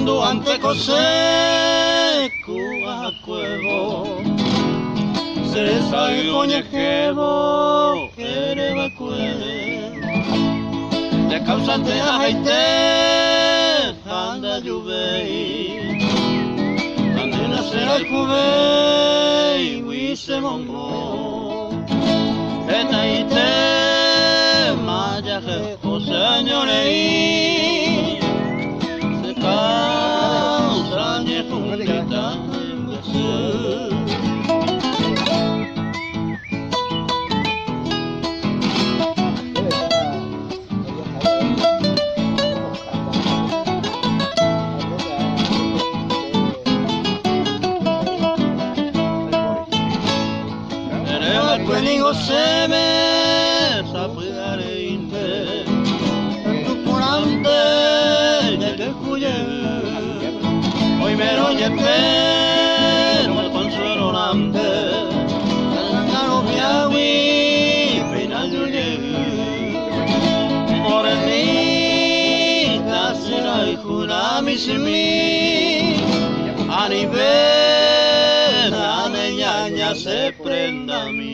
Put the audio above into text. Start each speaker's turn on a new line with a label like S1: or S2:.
S1: Cuando ante cose Cuba cuevo se sabe coñequevo ere vacue de causante aite anda lluvei ande nacerá el cubei huise mongo eta ite mayaje o señorei se causan y juntan Nigo se me sapigare inte tu curante de que cuye hoy me lo pero el consuelo nante caro piawi final yuye morenita será hijuna mismi anibena de ñaña se prenda a mí.